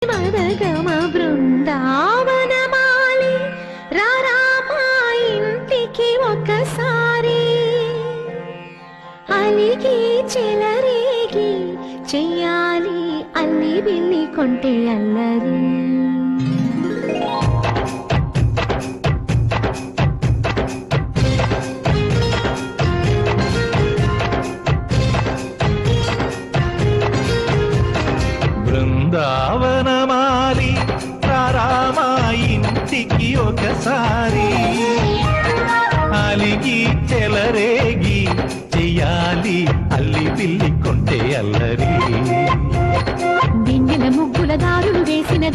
మదగమ బృందావనమాలి రారామా ఇంటికి ఒకసారి అలిగి చెలరేగి చెయ్యాలి అల్లి బిల్లి కొంటే అల్లరి బృందావనమాలి రారామా ఇంటికి ఒకసారి అలిగి చెలరేగి చెయ్యాలి అల్లి పిల్లి కొంటే అల్లరి వెన్నెల ముగ్గుల దారులు వేసిన